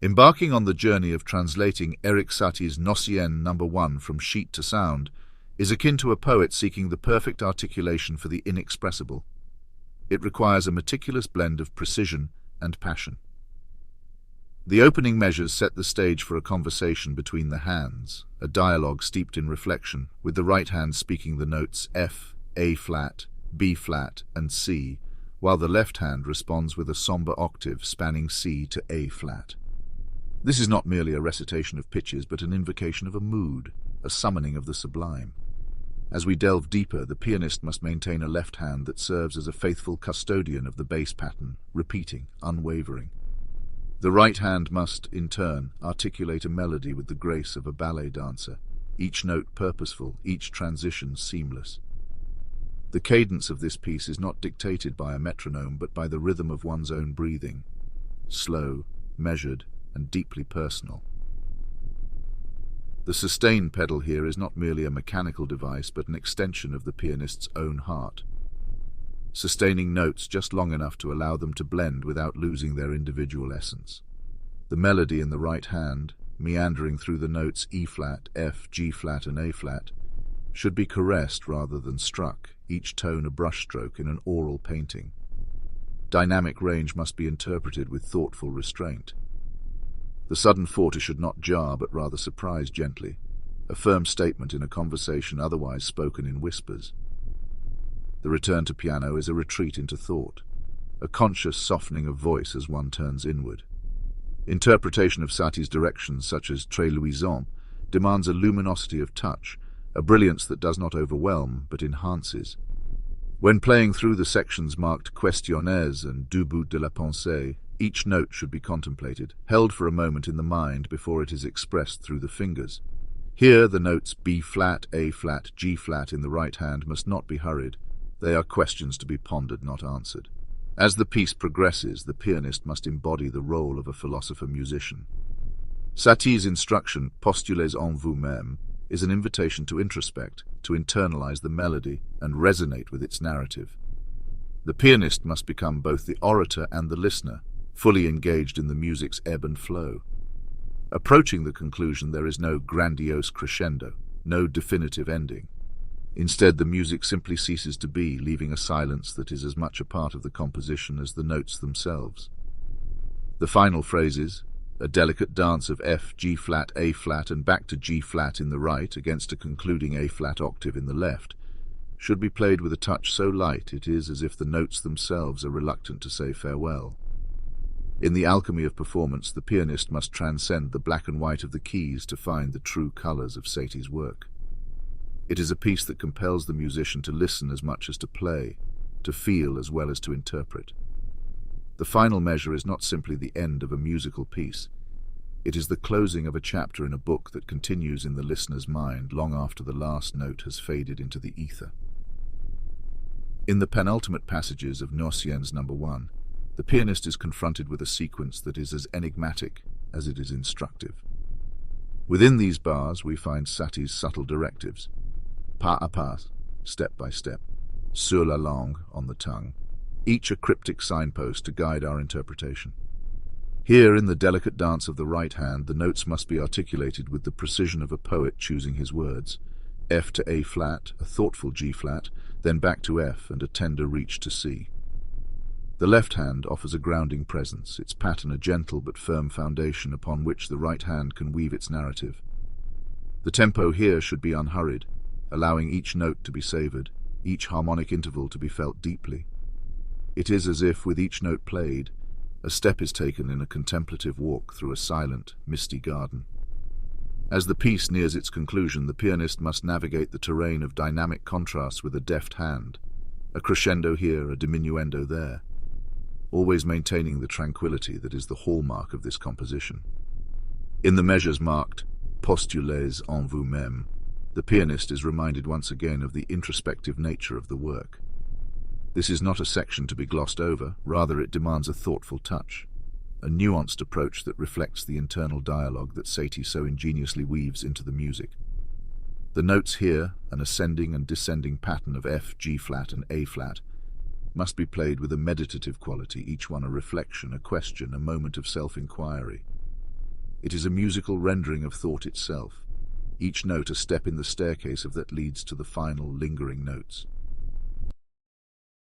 Embarking on the journey of translating Erik Satie's Gnossienne No. 1 from sheet to sound is akin to a poet seeking the perfect articulation for the inexpressible. It requires a meticulous blend of precision and passion. The opening measures set the stage for a conversation between the hands, a dialogue steeped in reflection, with the right hand speaking the notes F, A-flat, B-flat, and C, while the left hand responds with a somber octave spanning C to A-flat. This is not merely a recitation of pitches, but an invocation of a mood, a summoning of the sublime. As we delve deeper, the pianist must maintain a left hand that serves as a faithful custodian of the bass pattern, repeating, unwavering. The right hand must, in turn, articulate a melody with the grace of a ballet dancer, each note purposeful, each transition seamless. The cadence of this piece is not dictated by a metronome, but by the rhythm of one's own breathing, slow, measured, and deeply personal. The sustain pedal here is not merely a mechanical device, but an extension of the pianist's own heart, sustaining notes just long enough to allow them to blend without losing their individual essence. The melody in the right hand, meandering through the notes E-flat, F, G-flat, and A-flat, should be caressed rather than struck, each tone a brushstroke in an oral painting. Dynamic range must be interpreted with thoughtful restraint. The sudden forte should not jar, but rather surprise gently, a firm statement in a conversation otherwise spoken in whispers. The return to piano is a retreat into thought, a conscious softening of voice as one turns inward. Interpretation of Satie's directions, such as Très Luisant, demands a luminosity of touch, a brilliance that does not overwhelm, but enhances. When playing through the sections marked Questionnaires and Debout de la Pensée, each note should be contemplated, held for a moment in the mind before it is expressed through the fingers. Here, the notes B-flat, A-flat, G-flat in the right hand must not be hurried. They are questions to be pondered, not answered. As the piece progresses, the pianist must embody the role of a philosopher-musician. Satie's instruction, Postulez en vous-même, is an invitation to introspect, to internalize the melody and resonate with its narrative. The pianist must become both the orator and the listener, fully engaged in the music's ebb and flow. Approaching the conclusion, there is no grandiose crescendo, no definitive ending. Instead, the music simply ceases to be, leaving a silence that is as much a part of the composition as the notes themselves. The final phrases, a delicate dance of F, G-flat, A-flat, and back to G-flat in the right against a concluding A-flat octave in the left, should be played with a touch so light it is as if the notes themselves are reluctant to say farewell. In the alchemy of performance, the pianist must transcend the black and white of the keys to find the true colors of Satie's work. It is a piece that compels the musician to listen as much as to play, to feel as well as to interpret. The final measure is not simply the end of a musical piece. It is the closing of a chapter in a book that continues in the listener's mind long after the last note has faded into the ether. In the penultimate passages of Gnossienne's No. 1, the pianist is confronted with a sequence that is as enigmatic as it is instructive. Within these bars, we find Satie's subtle directives, pas à pas, step by step, sur la langue, on the tongue, each a cryptic signpost to guide our interpretation. Here, in the delicate dance of the right hand, the notes must be articulated with the precision of a poet choosing his words. F to A-flat, a thoughtful G-flat, then back to F and a tender reach to C. The left hand offers a grounding presence, its pattern a gentle but firm foundation upon which the right hand can weave its narrative. The tempo here should be unhurried, allowing each note to be savored, each harmonic interval to be felt deeply. It is as if, with each note played, a step is taken in a contemplative walk through a silent, misty garden. As the piece nears its conclusion, the pianist must navigate the terrain of dynamic contrasts with a deft hand, a crescendo here, a diminuendo there, always maintaining the tranquility that is the hallmark of this composition. In the measures marked Postulez en vous-même, the pianist is reminded once again of the introspective nature of the work. This is not a section to be glossed over, rather it demands a thoughtful touch, a nuanced approach that reflects the internal dialogue that Satie so ingeniously weaves into the music. The notes here, an ascending and descending pattern of F, G-flat, and A-flat, must be played with a meditative quality, each one a reflection, a question, a moment of self-inquiry. It is a musical rendering of thought itself, each note a step in the staircase that leads to the final lingering notes.